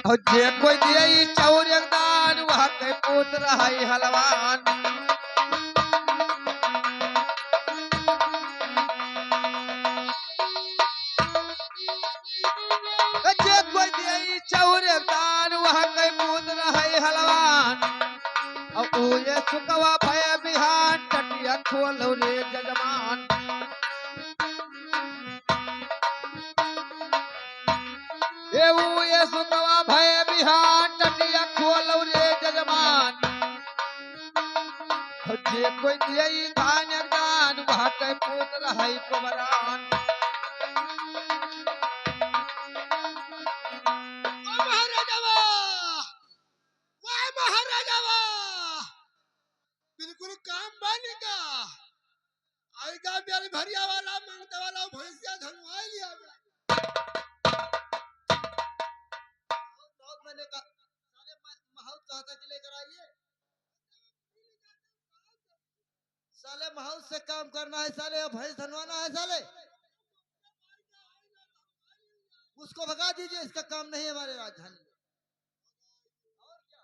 और जे कोई दिए चौर दान वह के पुत्र है हलवान। जे कोई दिए चौर दान वह के पुत्र है हलवान। और ये सुकवा भय बिहान टटिया खोलो रे जजमान। ये सुकवा भय बिहान टटिया खोलो रे जजमान। जे कोई दिए धान दान वह के पुत्र है कुमरान। बिल्कुल काम बनेगा। आएगा प्यारे भरिया वाला मांगता वाला भैंसिया धनवा लिया। मैंने कहा साले माहौल कहा था कि लेकर आइए। साले माहौल से काम करना है साले, भैंस धनवाना है साले। उसको भगा दीजिए, इसका काम नहीं है हमारे राजधानी में। और क्या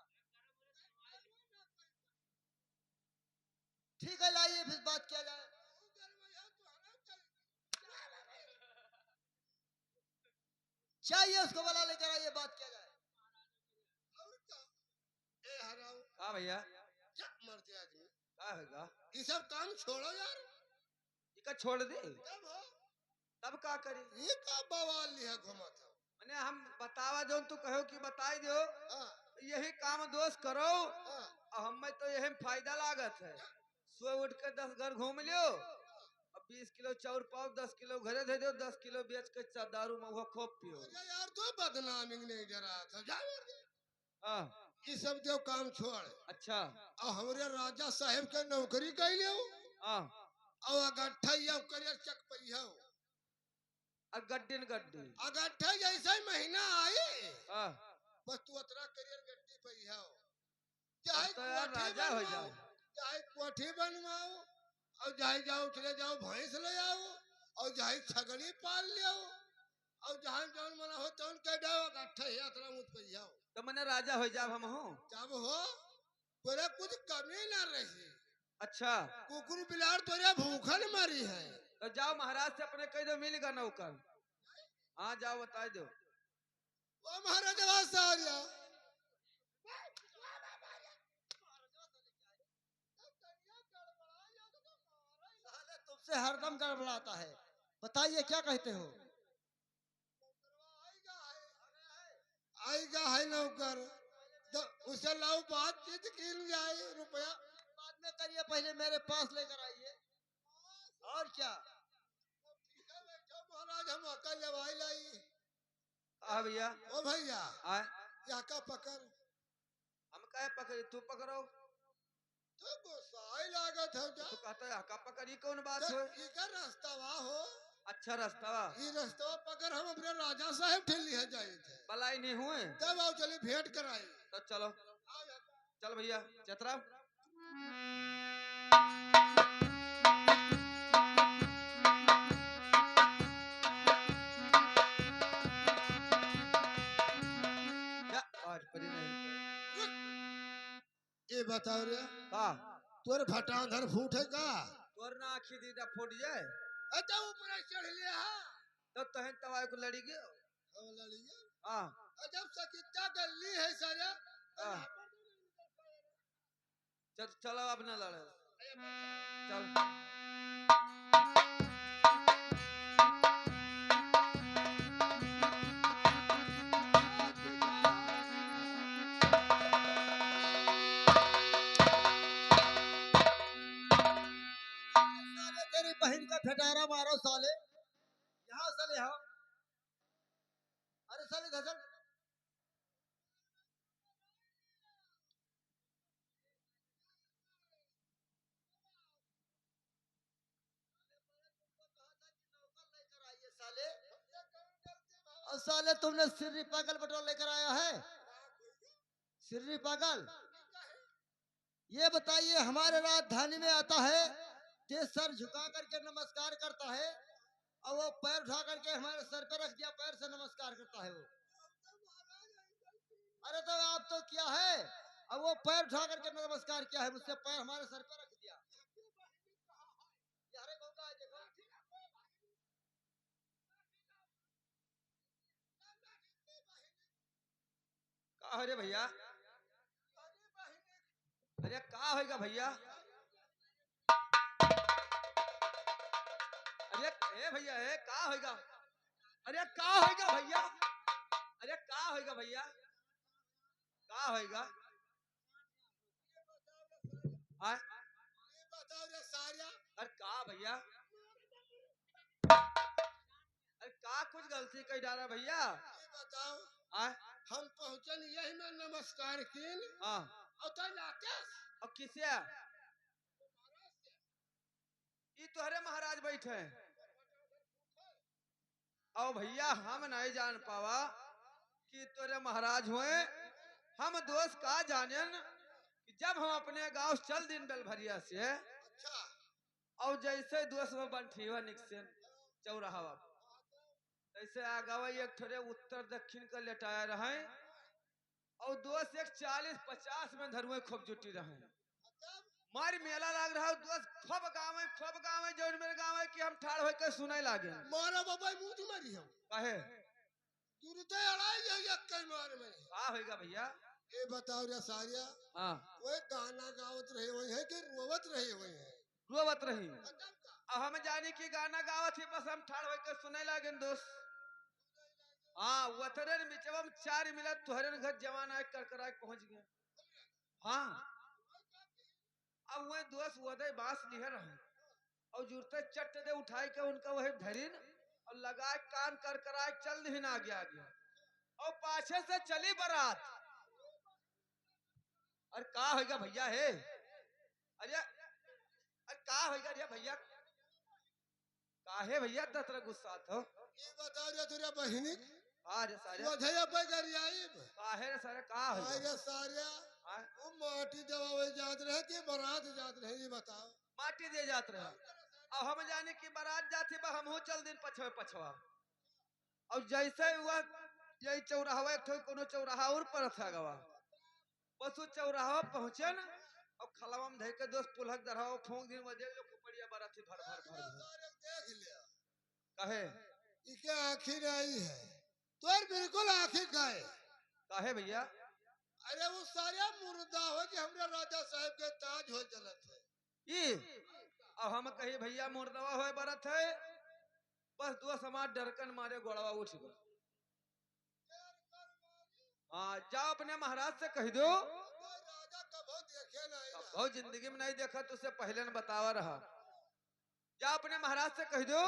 ठीक है, लाइए फिर बात किया जाए। चाहिए उसको वाला लेकर आइए, बात किया जाए। हाँ भैया क्या मरते आदमी क्या होगा? ये सब काम छोड़ो यार। इका छोड़ दे तब हो तब का करी? ये का बवाल लिया घुमा था। मैंने हम बतावा जो तू कहो कि बताई दो हाँ यही काम दोस्त करो। हाँ और हमें तो यही फायदा लागत है। सुबह उठ के 10 घर घूम लियो और 20 किलो चाउर पाओ, 10 किलो घरे दे दो, 10 किलो बेच के दारू महुआ खूब पियो। अरे यार तो बदनामी नहीं डरा था जा। हाँ ये सब देव काम छोड़ अच्छा और हमारे राजा साहब के नौकरी कर लियो। हाँ और अगट्ठा या करियर चक पहिया गड्डी गड्डी अगट्ठा जैसा ही महीना आई हाँ बस तू अतरा करियर गड्डी पहिया अब तो यार राजा हो जाओ। चाहे कोठी बनवाओ और चाहे जाओ चले जाओ भैंस ले आओ और चाहे छगड़ी पाल लियो और जहाँ जौन मना हो तौन कह दो अगट्ठा ही अतरा मुझ पहिया तो मैंने राजा हो जाओ हम हूँ। जब हो तोरे कुछ कमी ना रही। अच्छा कुकुर बिलाड़ तोरे भूखन मरी है। तो जाओ महाराज से अपने कह दो मिलेगा नौकर। हाँ जाओ बता दो। वो महाराजा वासारिया तुमसे हरदम गड़बड़ाता है। बताइए क्या कहते हो? आएगा है नौकर तो उसे लाओ बातचीत की जाए। रुपया बाद में करिए, पहले मेरे पास लेकर आइए। और क्या महाराज हम अकल लेवाई लाई। हाँ भैया ओ भैया आए यहाँ का पकड़ हम कहे पकड़ी तू पकड़ो। तो गोसाई लागत है तू कहता है हका पकड़ी कौन बात तो हो? इका रास्ता हो। अच्छा रास्ता ये रास्ता पकड़ हम अपने राजा साहब ठेली है जाए थे। बलाई नहीं हुए तब आओ चलिए भेंट कराई। तो चलो चल भैया चतरा। आज परी नहीं ये बताओ रे का तोर फटाधर फूटे का तोर ना आखी दीदा फूट जाए अच्छा ऊपर चढ़ लिया तो तहन तवाय को लड़ी गयो। हम लड़िए हाँ जब सकिता गली है सारा। हाँ चलो अब न लड़े चल। साले तेरी बहन का फटारा मारो साले। यहाँ साले यहाँ अरे साले धसल साले। और साले तुमने सिर्री पागल बटोर लेकर आया है। सिर्री पागल ये बताइए हमारे राजधानी में आता है ते सर झुका करके नमस्कार करता है और वो पैर उठा करके हमारे सर पर रख दिया, पैर से नमस्कार करता है वो। तो किया है, अब वो पैर उठा करके नमस्कार किया है, मुझसे पैर हमारे सर पे रख दिया। यारे गंगा है, देखो। का हो रे भैया? अरे का होगा भैया? अरे ए भैया ए का होगा? अरे का होगा भैया? अरे का होगा भैया? का होगा? हाँ? बताओ रे सारिया, अरे का भैया? अरे का कुछ गलती कही डाला भैया? बताओ। हाँ? हम पहुंचन यही में नमस्कार किन हाँ? और तो लाते और किसे? ये तो हरे महाराज बैठे हैं। और भैया हम नहीं जान पावा कि तोरे महाराज हुए। हम दोस्त का जानेन कि जब हम अपने गांव चल दिन बेलभरिया से अच्छा और जैसे दोस्त में बंठीवा निकसेन चौराहा ऐसे आगावा एक थोड़े उत्तर दक्षिण का लेटाया रहे और दोस्त एक 40-50 में धरुए खूब जुटी रहे। मारी मेला लाग रहा दोस्त खूब गाँव में जो मेरे गाँव है कि हम ठाड़ होकर सुने लागे। मारा बाबा मुंह तुम्हारी हम कहे दूरते अड़ाई जाई कई मार में का होगा भैया? ये बताओ रे सारिया, हाँ वो गाना गावत रहे हुए हैं कि रोवत रहे हुए हैं? रोवत रही। अब हम जाने की गाना गावत ही बस हम ठाड़ होकर सुने लागे दोस्त। हाँ वतरन बिचवम 4 मिनट तुहरन घर जवान आए कर कर पहुंच गए। हाँ अब वह दोस्त वदय बांस लिए रहे और जुड़ते चट्ट दे उठाई के उनका वही धरिन और लगाए कान कर कराए चल ही ना गया और पाछे से चली बारात। अरे का होगा भैया है? अरे अरे का होगा रे भैया? काहे भैया ततरा गुस्सा हो? ये बताओ रे तुरे बहिनी अरे सारे वधया पे गरियाईब काहे रे सारे का होगा? अरे सारिया हाँ? वो माटी दबावे जात रहे कि बारात जात रहे, ये बताओ। माटी दे जात रहे अब हम जाने की बारात जाती बा हम हो चल दिन पछवा और जैसे हुआ यही चौराहा एक कोनो चौराहा और पर था गवा बस वो चौराहा पहुंचे ना और खलावा में धर के दोस्त पुलहक दरहाव फूंक दिन में देख लो कुपड़िया बाराती भर भर भर भर देख लिया कहे इके आखिर आई है तो बिल्कुल आखिर गए। कहे भैया? अरे वो सारे मुर्दा हो कि हमरे राजा साहब के ताज हो जलत है। ये अब हम कही भैया मुर्दवा होए बरत है बस दो समाज डरकन मारे गोड़वा उठ गए। हाँ जाओ अपने महाराज से कह दो राजा कभो देखे नहीं रहा। बहुत जिंदगी में नहीं देखा तुझसे पहले ने बतावा रहा। जा अपने महाराज से कह दो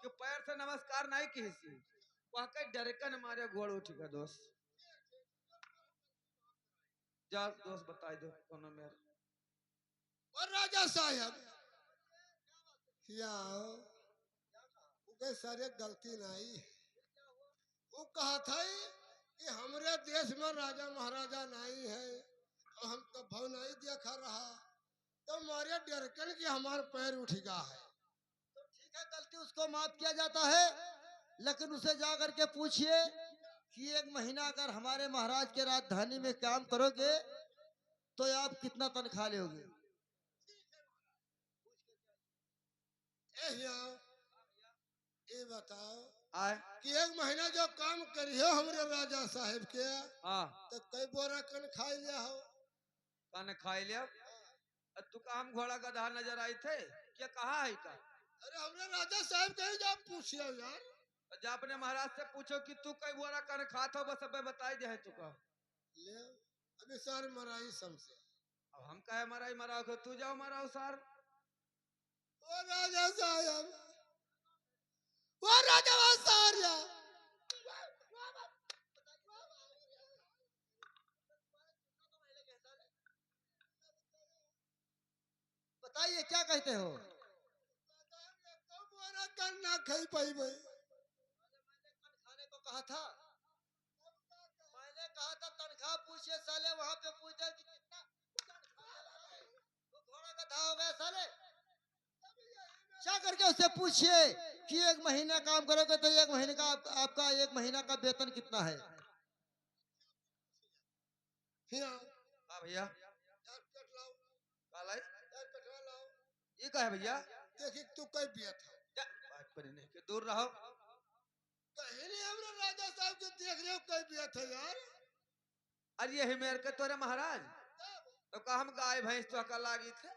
कि पैर से नमस्कार नहीं की वहां के डरकन मारे गोड़ उठ गए दोस्त। जा दोस्त बता दो कोनो मेरे और राजा साहब या उनके सारे गलती नहीं वो कहा था कि हमरे देश में राजा महाराजा नहीं है और हम तो भाव नहीं देखा रहा तो हमारे डरकन की हमारे पैर उठ गया है। तो ठीक है गलती उसको माफ किया जाता है, लेकिन उसे जा करके पूछिए कि 1 महीना अगर हमारे महाराज के राजधानी में काम करोगे तो आप कितना तनख्वाह लोगे? ये बताओ आए कि 1 महीना जो काम करियो हमरे राजा साहब के हाँ तो कई बोरा कन खाई लिया हो? कान खाई लिया। तू का हम घोड़ा गधा नजर आई थे क्या कहा है का? अरे हमरे राजा साहब कहीं जा पूछियो यार। जा अपने महाराज से पूछो कि तू कई बोरा कान खात हो बस अब बताई दे है तू का ले अभी सार मराई समझे। अब हम कहे मराई मराओ के तू जाओ मराओ सार। ओ राजा साहब वो राजा सारिया बताइए क्या कहते हो? बोरा कन ना खाई पाई भाई। मैंने कन खाने को कहा था, मैंने कहा था तनख्वाह पूछिए साले, वहां पे पूछे कि कितना घोड़ा गधा हो गया साले। क्या करके उससे पूछिए कि 1 महीना काम करोगे तो 1 महीने का आपका 1 महीना का वेतन कितना है? यहाँ हाँ भैया यार पेट लाओ काला यार पेटवा लाओ ये का है भैया देखी तू कई पिया था जा, बात पर नहीं के दूर रहो कहीं नहीं हमरा राजा साहब के देख रहे हो कई पिया था यार अरे ये मेरे के तोरे महाराज तो का हम गाय भैंस तो का लागी थे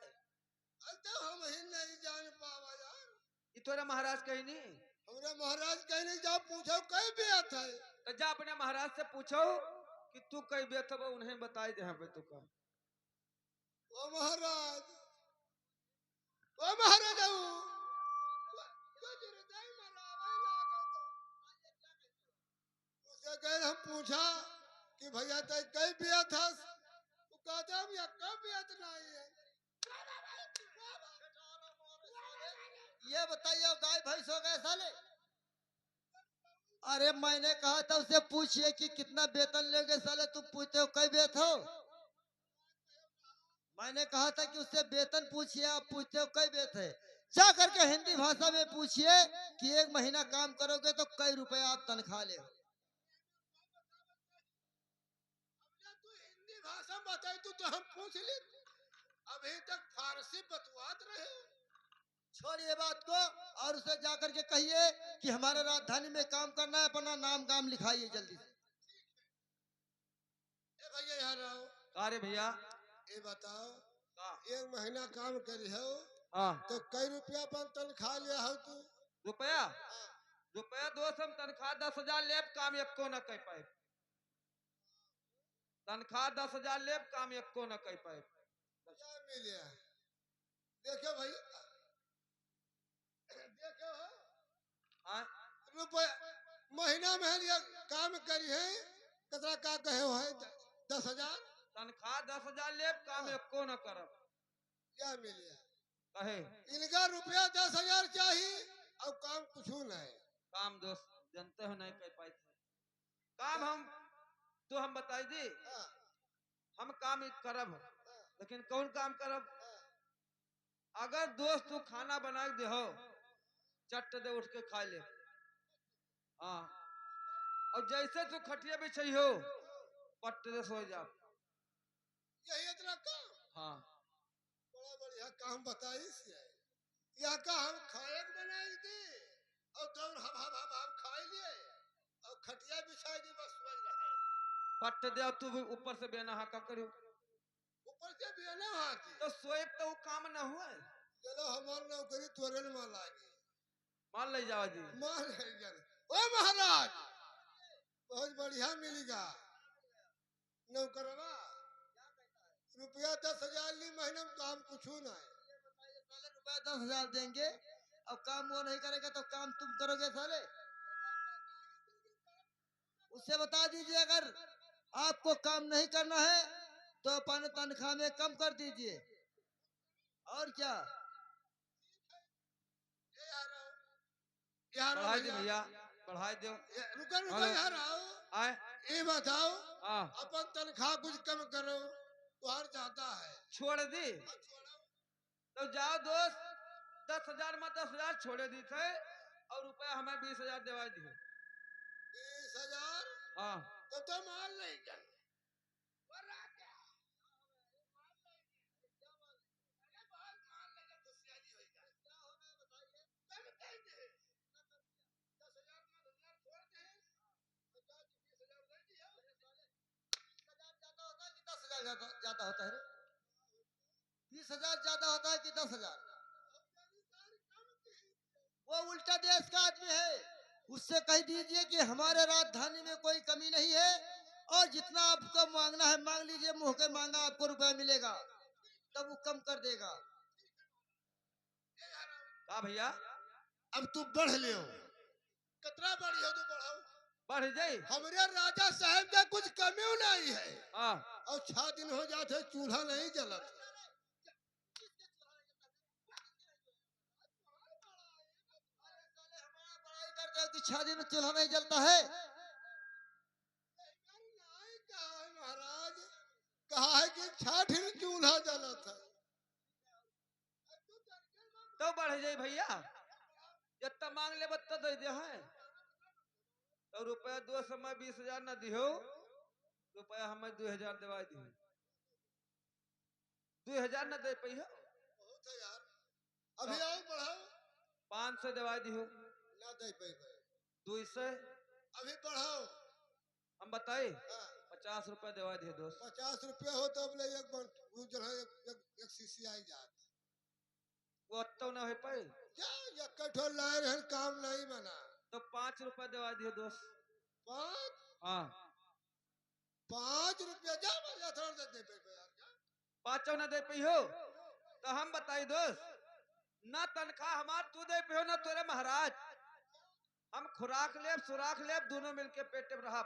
अच्छा हम ही नहीं जान पावा यार ये तोरे महाराज कहीं नहीं हमरा महाराज कहीं नहीं जा पूछो कई पिया था तो जा अपने महाराज से पूछो कि तू कई बेत हो उन्हें बताई दे पे तू का ओ महाराज ओ महाराज उसे कह हम पूछा कि भैया तय कई पिया था वो कहते हम या कब पिया नहीं है ये बताइए गाय भैंस हो गए साले। अरे मैंने कहा था उसे पूछिए कि कितना वेतन लोगे साले, तुम पूछते हो कई बेत हो। मैंने कहा था कि उससे वेतन पूछिए, आप पूछते हो कई बेत है। जा करके हिंदी भाषा में पूछिए कि एक महीना काम करोगे तो कई रुपए आप तनख्वाह ले। तू हिंदी भाषा बताई तो हम पूछ ली अभी तक फारसी बतवात रहे छोड़िए बात को और उसे जाकर के कहिए कि हमारे राजधानी में काम करना है, अपना नाम काम लिखाइए जल्दी से। ए भैया यहाँ आओ अरे भैया ये बताओ का एक महीना काम करी हो हाँ तो कई रुपया पर तनख्वाह लिया हो तू रुपया रुपया दोस्त हम तनख्वाह 10,000 लेब काम एको न कह पाए तनख्वाह 10,000 लेब काम एको न कह पाए क्या मिलिया देखो भाई देखो हाँ रुपया महीना में लिया काम करी है कितना का कहे हो है 10,000 तनख्वाह 10,000 लेब काम एको न करब क्या मिलिया कहे इनका रुपया 10,000 चाहिए और काम कुछ नहीं काम दोस्त जानते हो नहीं कह पाए थे काम हम तो हम बताई दी हाँ, हम काम करब लेकिन कौन काम करब अगर दोस्त तू खाना बना के दे हो चट दे उठ के खा ले हाँ और जैसे तू खटिया बिछई हो पट दे सो जा यही इतना काम हाँ बड़ा बढ़िया काम बताई यह का हम खाए बनाई दी और दौड़ हम खाई लिए और खटिया बिछाई दी बस वही रहे पट दे और तू भी ऊपर से बेना हाका करियो ऊपर से भी ना हाथी तो सोए तो वो काम न हुआ चलो हमार नौकरी तोरे में लागी मान ले जाओ जी मान ले ओ महाराज बहुत बढ़िया मिलेगा नौकरवा रुपया 10,000 ली महीने में काम कुछ नहीं साले रुपया 10,000 देंगे और काम वो नहीं करेगा तो काम तुम करोगे साले। उससे बता दीजिए अगर आपको काम नहीं करना है तो अपने तनख्वाह में कम कर दीजिए और क्या। बढ़ाई दे भैया बढ़ाई दो रुको रुको यार आओ आए ये बताओ हाँ अपन तनख्वाह कुछ कम करो तुहार जाता है छोड़ दी तो जाओ दोस्त 10,000 में 10,000 छोड़े दी थे और रुपया हमें 20,000 देवा दिए 20,000 हाँ तो माल नहीं कर ज्यादा होता है 20,000 ज्यादा होता है कि 10,000। वो उल्टा देश का आदमी है, उससे कह दीजिए कि हमारे राजधानी में कोई कमी नहीं है और जितना आपको मांगना है मांग लीजिए, मुंह के मांगा आपको रुपया मिलेगा तब वो कम कर देगा। का भैया अब तू बढ़ लियो कितना बढ़ी हो तू बढ़ाओ बढ़ जाए हमारे राजा साहब का कुछ कमी नहीं है हाँ और 6 दिन हो जाते चूल्हा नहीं जलत कि 6 दिन चूल्हा नहीं जलता है। महाराज कहा है कि 6 दिन चूल्हा जलत है तो बढ़ जाए भैया जितना मांग ले बत्ता दे दे है तो रुपया 2 समय 20,000 न दिहो रुपया हमें 2000 दवा दी 2000 न दे पई हो बहुत है यार, अभी और बढ़ाओ। 500 दवा दी हो ना दे पे 200 अभी बढ़ाओ। हम बताए हाँ, 50 रुपया दवा दिए दोस्त 50 रुपया हो तो बोले एक वो जो है एक शीशी आई जात। वो तो न हो पाए क्या एक कठो लाए रहन काम नहीं बना। तो 5 रुपया दवा दिए दोस्त 5 हाँ 5 रुपया जा बढ़िया थोड़ा दे दे पे यार क्या? 5 न दे पई हो तो हम बताई दोस्त ना तनख्वाह हमार तू दे पे हो ना तोरे महाराज हम खुराक लेब सुराख लेब दोनों मिलके पेटे में रहा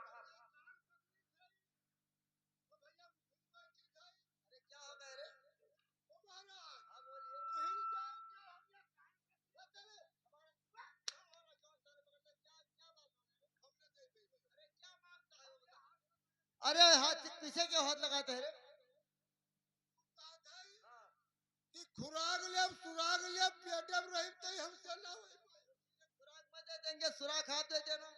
अरे क्या हो गए रे? ओ महाराज, तू ही जाओ क्या हम ये क्या करे? हमारा कौन सारे बगल में क्या बात है? हमने दे पे अरे क्या मांगता है वो बता। अरे हाथ पीछे क्यों हाथ लगाते हैं रे? बात है कि खुराक ले सुराग ले पेटे में रही तो हमसे ना होई। सुराख में दे देंगे, सुराख आप दे देना।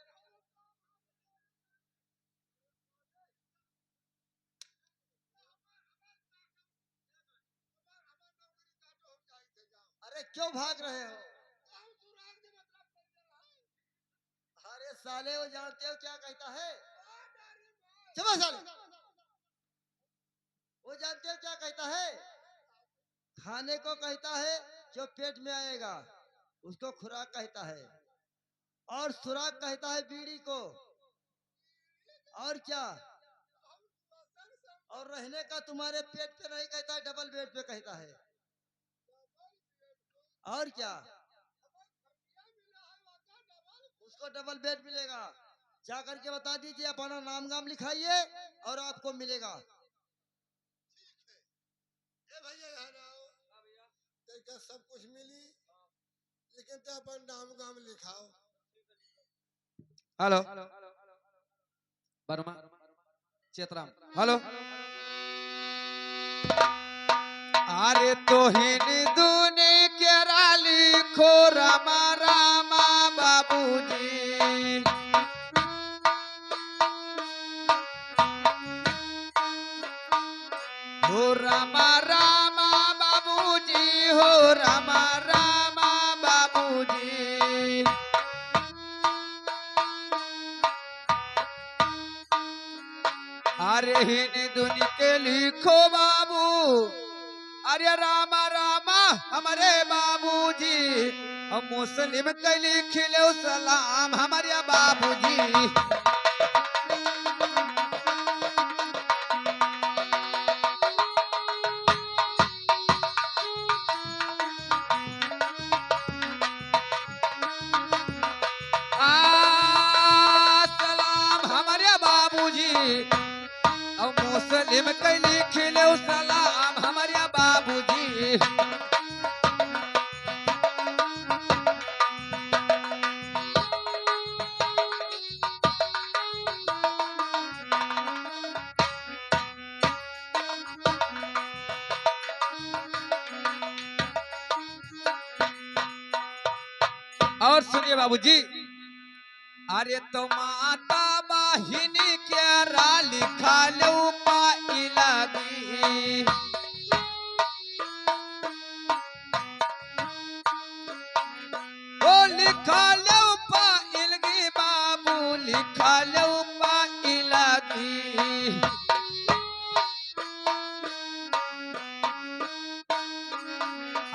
अरे क्यों भाग रहे हो? अरे साले वो जानते हो क्या कहता है? चलो साले, वो जानते हो क्या कहता है? खाने को कहता है जो पेट में आएगा उसको खुराक कहता है, और सुराग कहता है बीड़ी को, और क्या? और रहने का तुम्हारे पेट पे नहीं कहता है, डबल बेड पे कहता है, और क्या? उसको डबल बेड मिलेगा। जा करके बता दीजिए, अपना नाम गाम लिखाइए और आपको मिलेगा। ए भैया यहाँ ना आओ। देखा सब कुछ मिली, लेकिन तो अपन नाम गाम लिखाओ। हेलो वर्मा चेतराम हेलो अरे तो हिन दूने केरा लिखो रामा रामा बाबूजी हो रामा रामा बाबूजी हो रामा रामा बाबूजी अरे हिन दुनि के लिखो बाबू अरे रामा रामा हमारे बाबूजी हम मुस्लिम के लिख लो सलाम हमारे बाबूजी सलाम हमारे बाबूजी अब मुस्लिम के लिख लो सलाम हमारे बाबूजी और सुनिए बाबूजी अरे तो माता बहिनी के रा लिखा लो पाई लगी ओ लिखा लो पाइलगी बाबू लिखा लो पाइलगी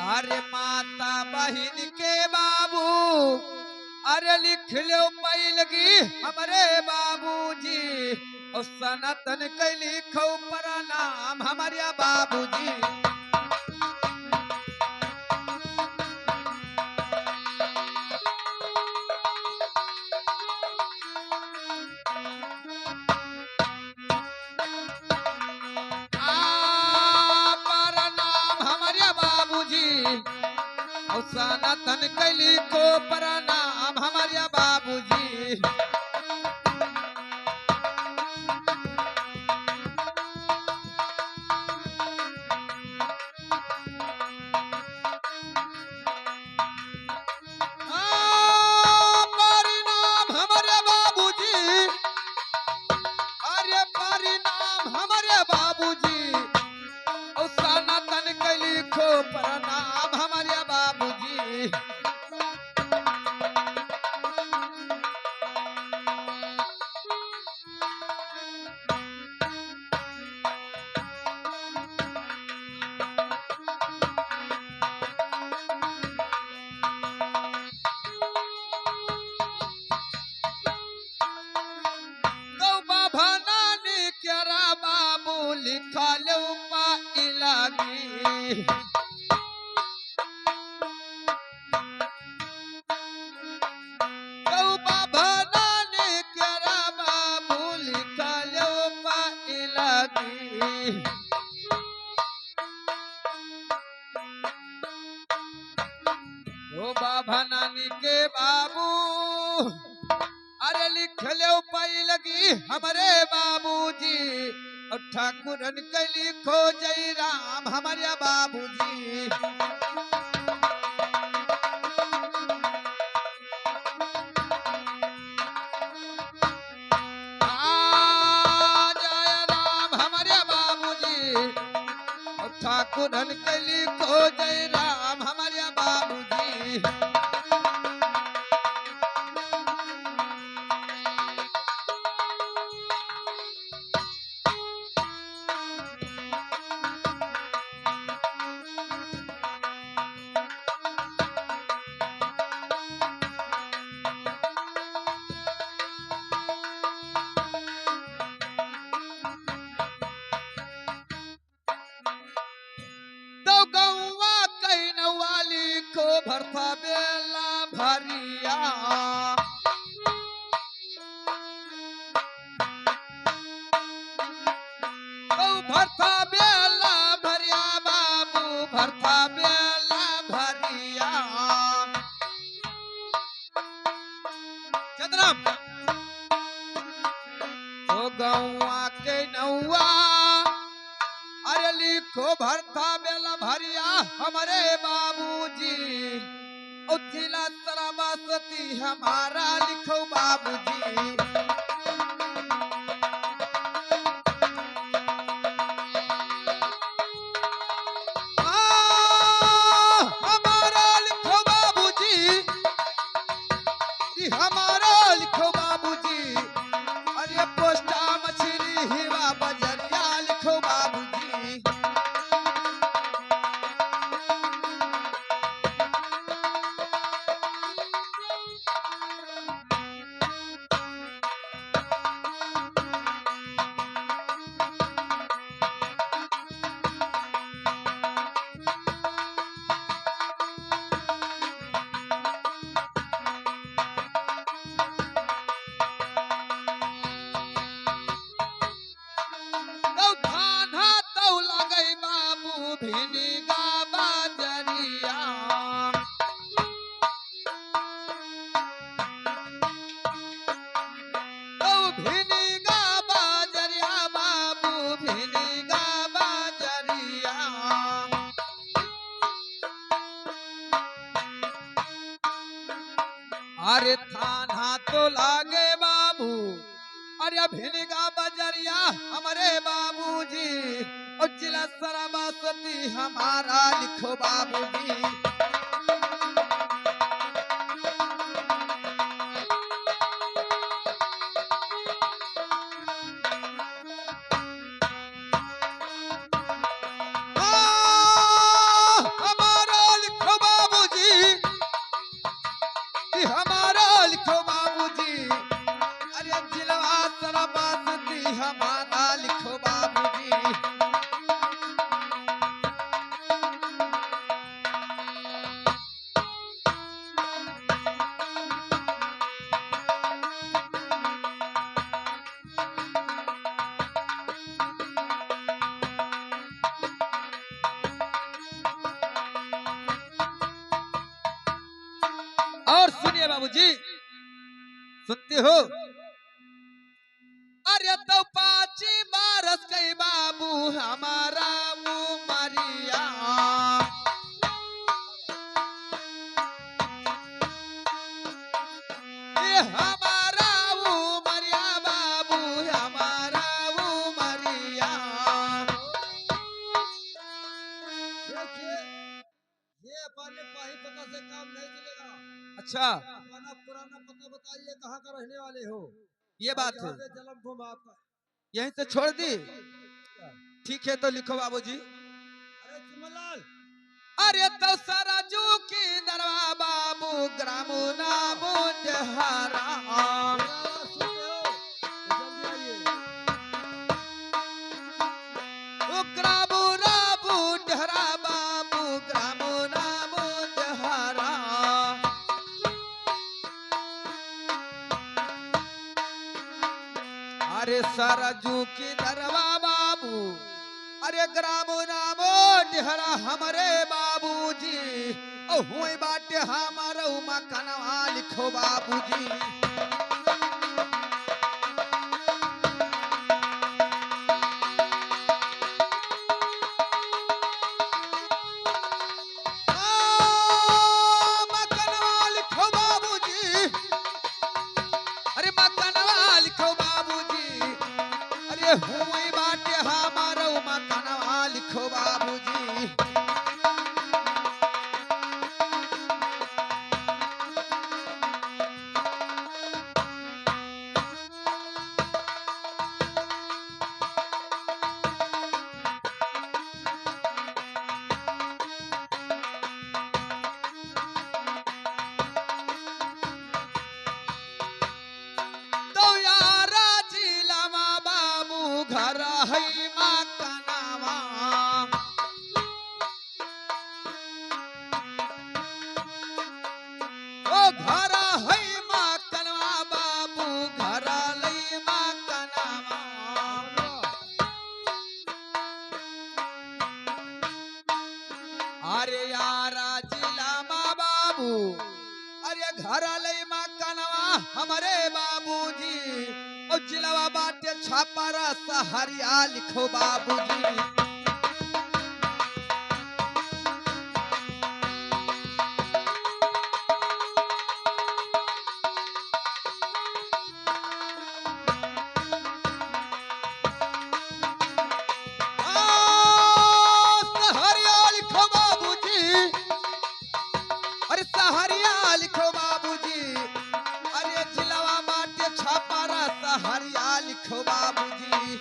अरे माता बहिन के बाबू अरे लिख लो पैलगी हमारे बाबूजी और सनातन के लिखो प्रणाम हमारे बाबूजी प्रणाम हमारे बाबूजी और सनातन के लिखो प्रणाम हमारे बाबूजी परिणाम हमारे बाबूजी अरे परिणाम कैली नाम हमारे बाबूजी और सनातन कैली खो प्रणाम हमारे बाबूजी। तो बाबा नानी केरा बाबू लिखा ले इलागी। तो बाबा नानी केरा बाबू लिखा ले इलागी। ओ बाबा नानी के बाबू अरे लिख ले पाई लगी हमारे बाबूजी और ठाकुरन के लिखो जय राम हमारे बाबूजी। जय राम हमारे बाबूजी और ठाकुरन के लिखो जय राम हमारे बाबूजी। तो गौवा कैनवाली को भरता बेला भरिया। तो भरता बेला भरिया बाबू भरता बेला भरिया। चंद्रम तो गौवा कैनवा अरे लिखो भरता बेला भरिया हमारे बाबूजी उथिला सरस्वती हमारा लिखो बाबूजी। हमारा लिखो बाबूजी हमारा लिखो बाबूजी। अरे पोस्टा मछली हिवा बजरिया लिखो बाबूजी। तो थाना तो लगई बाबू भिनी गा बाजरिया। तो भिनी गा बाजरिया बाबू भिनी गा बाजरिया। अरे थाना तो लागे बाबू अरे भिनिगा बजरिया हमारे बाबूजी और जिला सरस्वती हमारा लिखो बाबूजी। हमारा लिखो बाबूजी हमारा लिखो बाबूजी। अरे जिलवा सरस्वती हमारा लिखो बाबूजी। और सुनिए बाबूजी सुनते हो। अरे तो 5 बरस के बाबू हमारा उमरिया। ये हमारा उमरिया बाबू हमारा उमरिया। अच्छा अपना पुराना पता बताइए, कहाँ का रहने वाले हो? ये बात है, यहाँ से जन्म भूमि आपका यहीं से छोड़ दी। है। ठीक है तो लिखो बाबूजी। अरे चिमनलाल, अरे तो सरजू की दरवा बाबू ग्रामो नामो जहरा। मेरा आवाज सुनते हो तो जल्दी आइए। ओ ग्रामो नामो जहरा बाबू ग्रामो नामो जहरा। अरे सरजू की दरवा बाबू, अरे ग्रामो नामो डेहरा हमरे बाबूजी। ओ हुई बाटे हमारो मकनवा लिखो बाबूजी। मकनवा लिखो बाबूजी। अरे मकनवा लिखो बाबूजी। अरे हुई बाटे हमारो मकनवा लिखो बाबूजी। तो यारा जिलामा बाबू घर है मकनवा। ओ घर है मकनवा बाबू घर लई मकनवा। अरे यारा जिलामा बाबू, अरे घर लई मकनवा हमारे बाबूजी। ओ जिलवा बाटे छापरा सहरिया लिखो बाबूजी। आ, सहरिया लिखो बाबूजी। अरे सहरिया लिखो बाबूजी। अरे जिलवा बाटे छापरा सहरिया लिखो बाबूजी।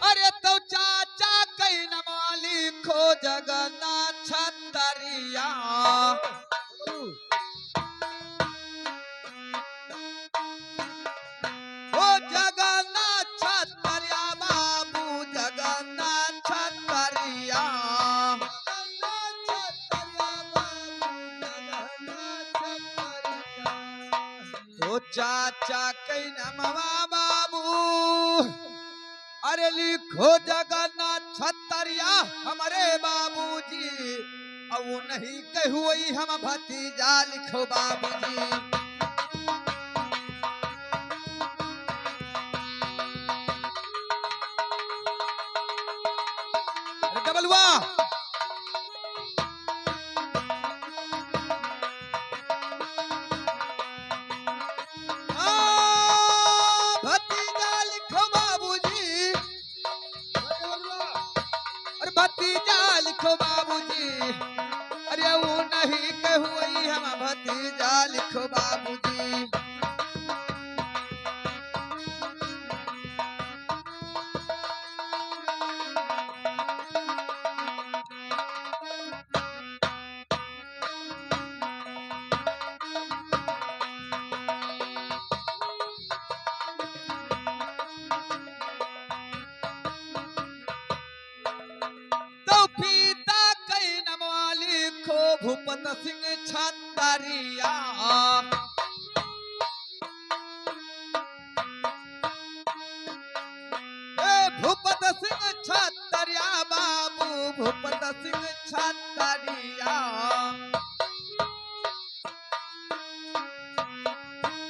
अरे तो चाचा कई नमवा लिखो जगन्नाथ छतरिया। ओ जगन्नाथ छतरिया बाबू जगन्नाथ छतरिया। तो चाचा कई नमवा बाबू, अरे लिखो जगन्नाथ छतरिया हमारे बाबूजी। अब वो नहीं कहुई हम भतीजा लिखो बाबूजी। अरे डबल हुआ। आ, भतीजा लिखो बाबूजी। अरे भतीजा लिखो बाबूजी। अरे वो नहीं कहुई हम भतीजा लिखो बाबूजी। तो पिता कई नमवा लिखो भूपत सिंह छतरिया। ए भूपत सिंह छतरिया बाबू भूपत सिंह छतरिया।